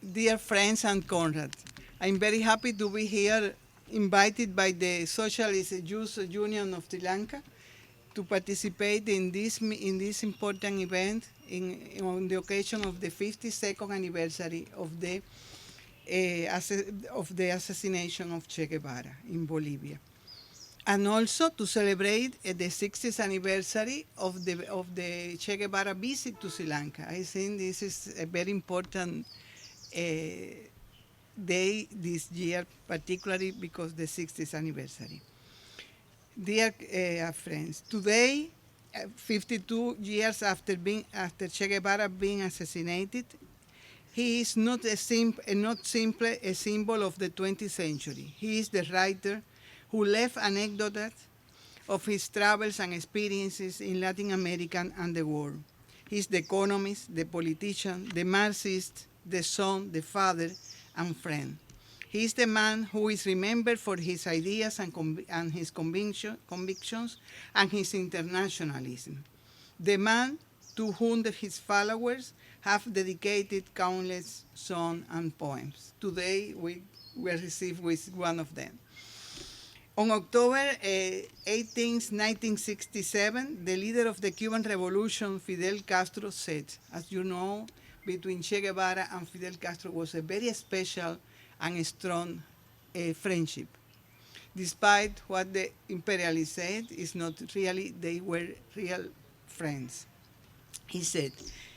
Dear friends and Conrad, I'm very happy to be here, invited by the Socialist Youth Union of Sri Lanka to participate in this important event on the occasion of the 52nd anniversary of the assassination of Che Guevara in Bolivia, and also to celebrate the 60th anniversary of the Che Guevara visit to Sri Lanka. I think this is a very important day this year, particularly because the 60th anniversary. Dear friends, today, 52 years after Che Guevara being assassinated, he is not simply a symbol of the 20th century. He is the writer who left anecdotes of his travels and experiences in Latin America and the world. He is the economist, the politician, the Marxist, the son, the father, and friend. He is the man who is remembered for his ideas and his convictions and his internationalism. The man to whom his followers have dedicated countless songs and poems. Today we will receive with one of them. On October 18, 1967, the leader of the Cuban Revolution, Fidel Castro, said, as you know, between Che Guevara and Fidel Castro was a very special and strong friendship. Despite what the imperialists said, it's not really, they were real friends. He said,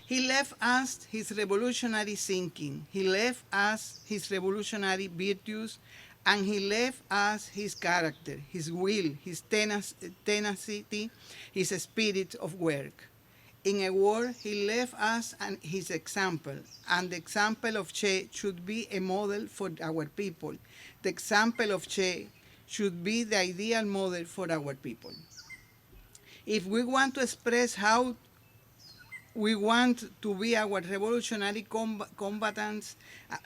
he left us his revolutionary thinking, he left us his revolutionary virtues, and he left us his character, his will, his tenacity, his spirit of work. In a word, he left us his example, and the example of Che should be a model for our people. The example of Che should be the ideal model for our people. If we want to express how we want to be our revolutionary combatants,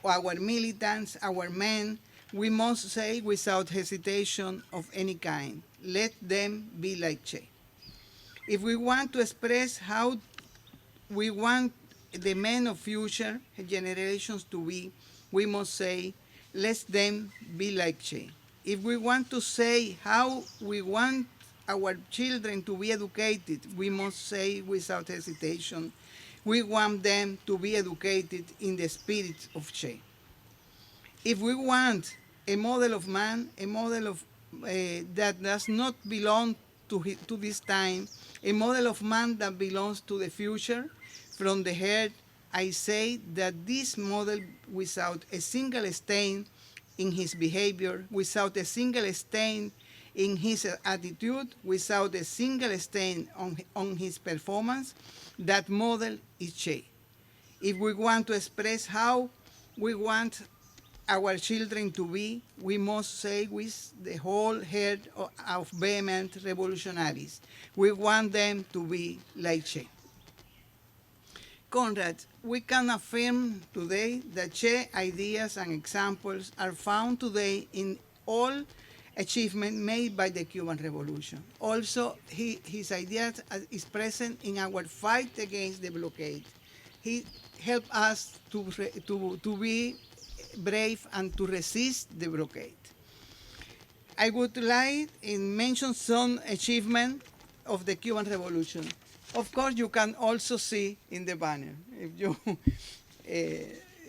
our militants, our men, we must say without hesitation of any kind, let them be like Che. If we want to express how we want the men of future generations to be, we must say, let them be like Che. If we want to say how we want our children to be educated, we must say without hesitation, we want them to be educated in the spirit of Che. If we want a model of man, a model of that does not belong to this time, a model of man that belongs to the future, from the heart, I say that this model, without a single stain in his behavior, without a single stain in his attitude, without a single stain on his performance, that model is Che. If we want to express how we want our children to be, we must say with the whole heart of vehement revolutionaries, we want them to be like Che. Conrad, we can affirm today that Che ideas and examples are found today in all achievement made by the Cuban Revolution. Also, his ideas is present in our fight against the blockade. He helped us to be brave and to resist the blockade. I would like to mention some achievement of the Cuban Revolution. Of course, you can also see in the banner if you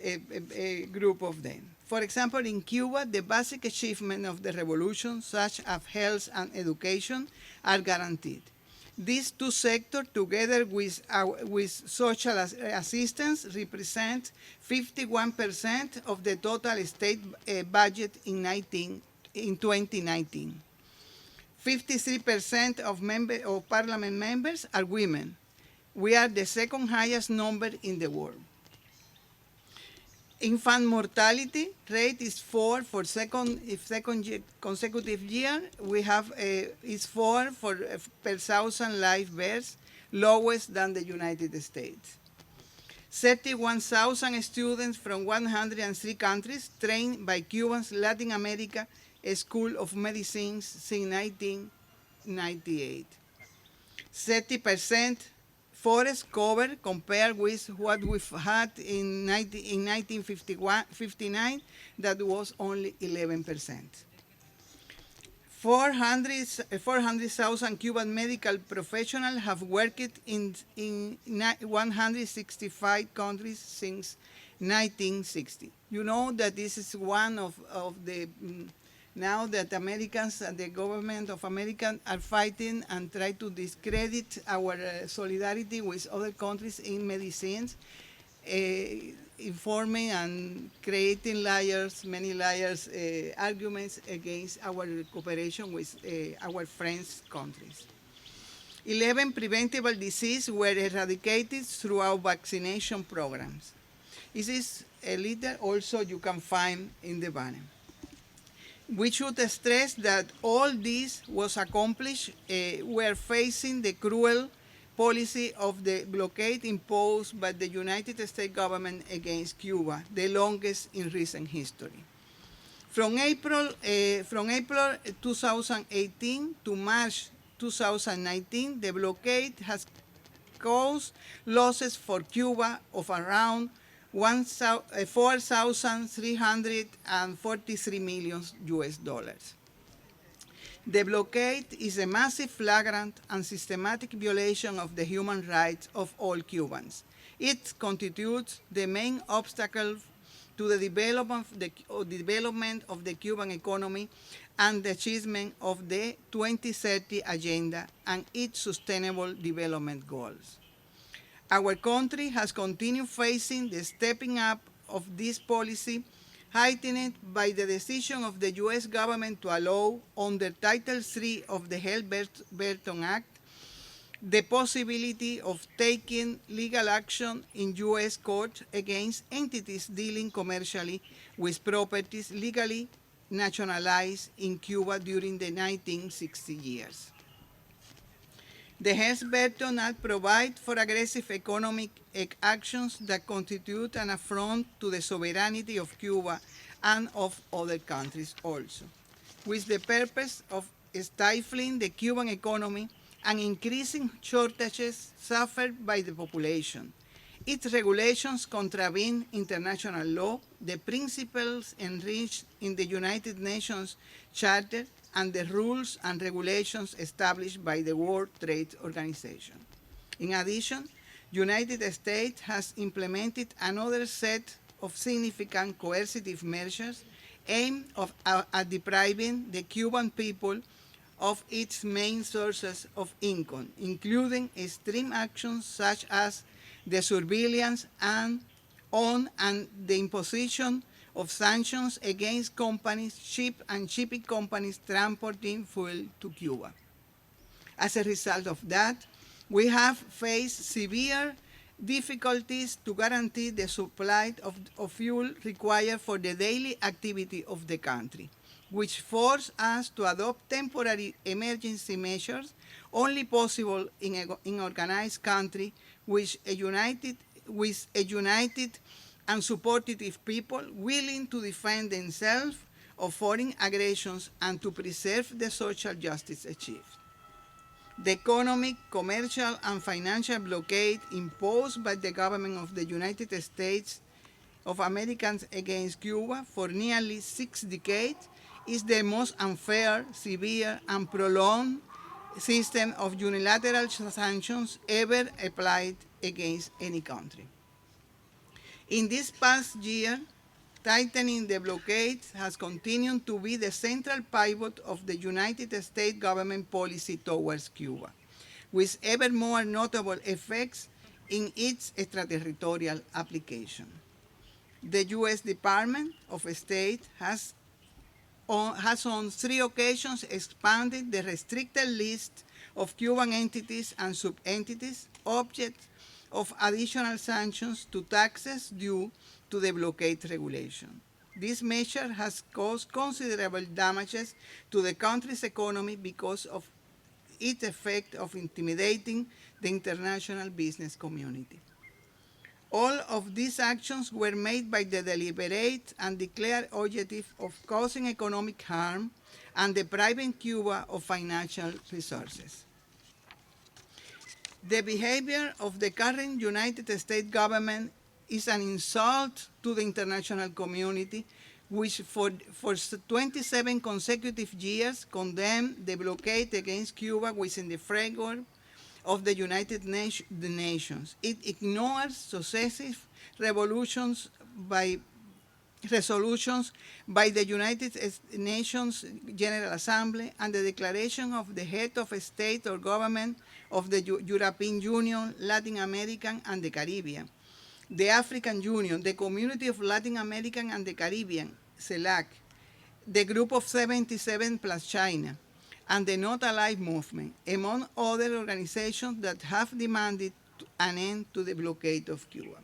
a group of them. For example, in Cuba, the basic achievements of the revolution, such as health and education, are guaranteed. These two sectors, together with social assistance, represent 51% of the total state budget in 2019. 53% of parliament members are women. We are the second highest number in the world. Infant mortality rate is 4 for second consecutive year. We have is 4 per 1,000 live births, lowest than the United States. 31,000 students from 103 countries trained by Cuba's Latin America School of Medicine since 1998. 30% forest cover compared with what we've had in 1959, that was only 11%. 400,000 Cuban medical professionals have worked in 165 countries since 1960. You know that this is one of the, now that Americans and the government of America are fighting and try to discredit our solidarity with other countries in medicines, informing and creating liars, many liars, arguments against our cooperation with our friends countries. 11 preventable diseases were eradicated throughout vaccination programs. This is a letter also you can find in the banner. We should stress that all this was accomplished. We're facing the cruel policy of the blockade imposed by the United States government against Cuba, the longest in recent history. From April 2018 to March 2019, the blockade has caused losses for Cuba of around 4,343 million US dollars. The blockade is a massive, flagrant, and systematic violation of the human rights of all Cubans. It constitutes the main obstacle to the development of the Cuban economy and the achievement of the 2030 Agenda and its sustainable development goals. Our country has continued facing the stepping up of this policy, heightened by the decision of the U.S. government to allow, under Title III of the Helms-Burton Act, the possibility of taking legal action in U.S. court against entities dealing commercially with properties legally nationalized in Cuba during the 1960 years. The Helms-Burton Act provides for aggressive economic actions that constitute an affront to the sovereignty of Cuba and of other countries also, with the purpose of stifling the Cuban economy and increasing shortages suffered by the population. Its regulations contravene international law, the principles enriched in the United Nations Charter, and the rules and regulations established by the World Trade Organization. In addition, United States has implemented another set of significant coercive measures aimed at depriving the Cuban people of its main sources of income, including extreme actions such as the surveillance and the imposition of sanctions against companies, shipping companies transporting fuel to Cuba. As a result of that, we have faced severe difficulties to guarantee the supply of fuel required for the daily activity of the country, which forced us to adopt temporary emergency measures only possible in an organized country with a united and supportive people willing to defend themselves of foreign aggressions and to preserve the social justice achieved. The economic, commercial, and financial blockade imposed by the government of the United States of America against Cuba for nearly 6 decades is the most unfair, severe, and prolonged system of unilateral sanctions ever applied against any country. In this past year, tightening the blockade has continued to be the central pivot of the United States government policy towards Cuba, with ever more notable effects in its extraterritorial application. The U.S. Department of State has on 3 occasions expanded the restricted list of Cuban entities and sub-entities object of additional sanctions to taxes due to the blockade regulation. This measure has caused considerable damages to the country's economy because of its effect of intimidating the international business community. All of these actions were made by the deliberate and declared objective of causing economic harm and depriving Cuba of financial resources. The behavior of the current United States government is an insult to the international community, which for 27 consecutive years condemned the blockade against Cuba within the framework of the the Nations. It ignores successive revolutions by resolutions by the United Nations General Assembly and the declaration of the head of a state or government of the European Union, Latin American, and the Caribbean, the African Union, the Community of Latin American and the Caribbean, CELAC, the Group of 77 plus China, and the Not Alive movement, among other organizations that have demanded an end to the blockade of Cuba.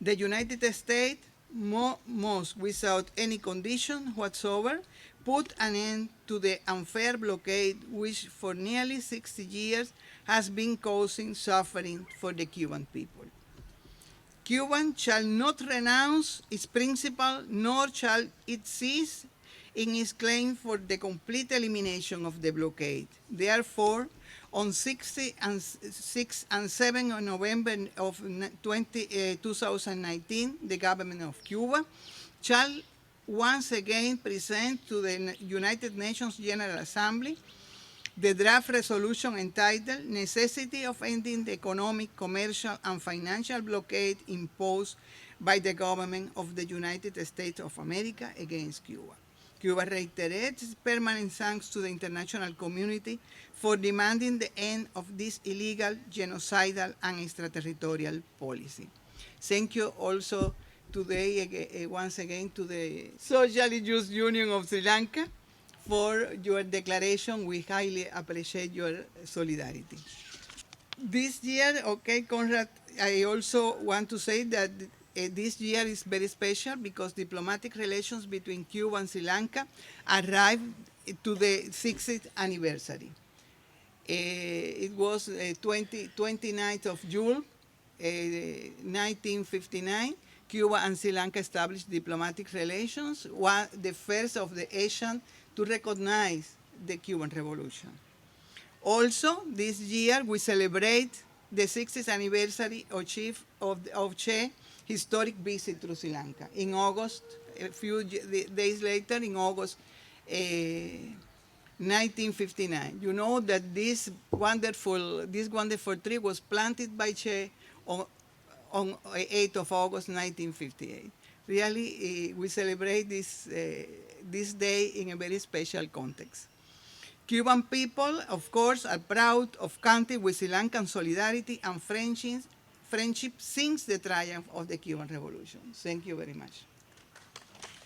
The United States must, without any condition whatsoever, put an end to the unfair blockade which for nearly 60 years has been causing suffering for the Cuban people. Cuba shall not renounce its principle, nor shall it cease in its claim for the complete elimination of the blockade. Therefore, on 6 and 7 of November of 2019, the government of Cuba shall once again present to the United Nations General Assembly the draft resolution entitled Necessity of Ending the Economic, Commercial, and Financial Blockade Imposed by the Government of the United States of America against Cuba. Cuba reiterates its permanent thanks to the international community for demanding the end of this illegal, genocidal, and extraterritorial policy. Thank you also today, once again, to the Socially Just Union of Sri Lanka for your declaration. We highly appreciate your solidarity. This year, okay, Conrad, I also want to say that this year is very special because diplomatic relations between Cuba and Sri Lanka arrived to the 60th anniversary. It was 29th of June, 1959. Cuba and Sri Lanka established diplomatic relations, the first of the Asian to recognize the Cuban Revolution. Also, this year we celebrate the 60th anniversary of Che's historic visit to Sri Lanka in August, a few days later, in August 1959. You know that this wonderful tree was planted by Che on 8th of August 1958. Really, we celebrate this day in a very special context. Cuban people, of course, are proud of country with Sri Lankan solidarity and friendship since the triumph of the Cuban Revolution. Thank you very much.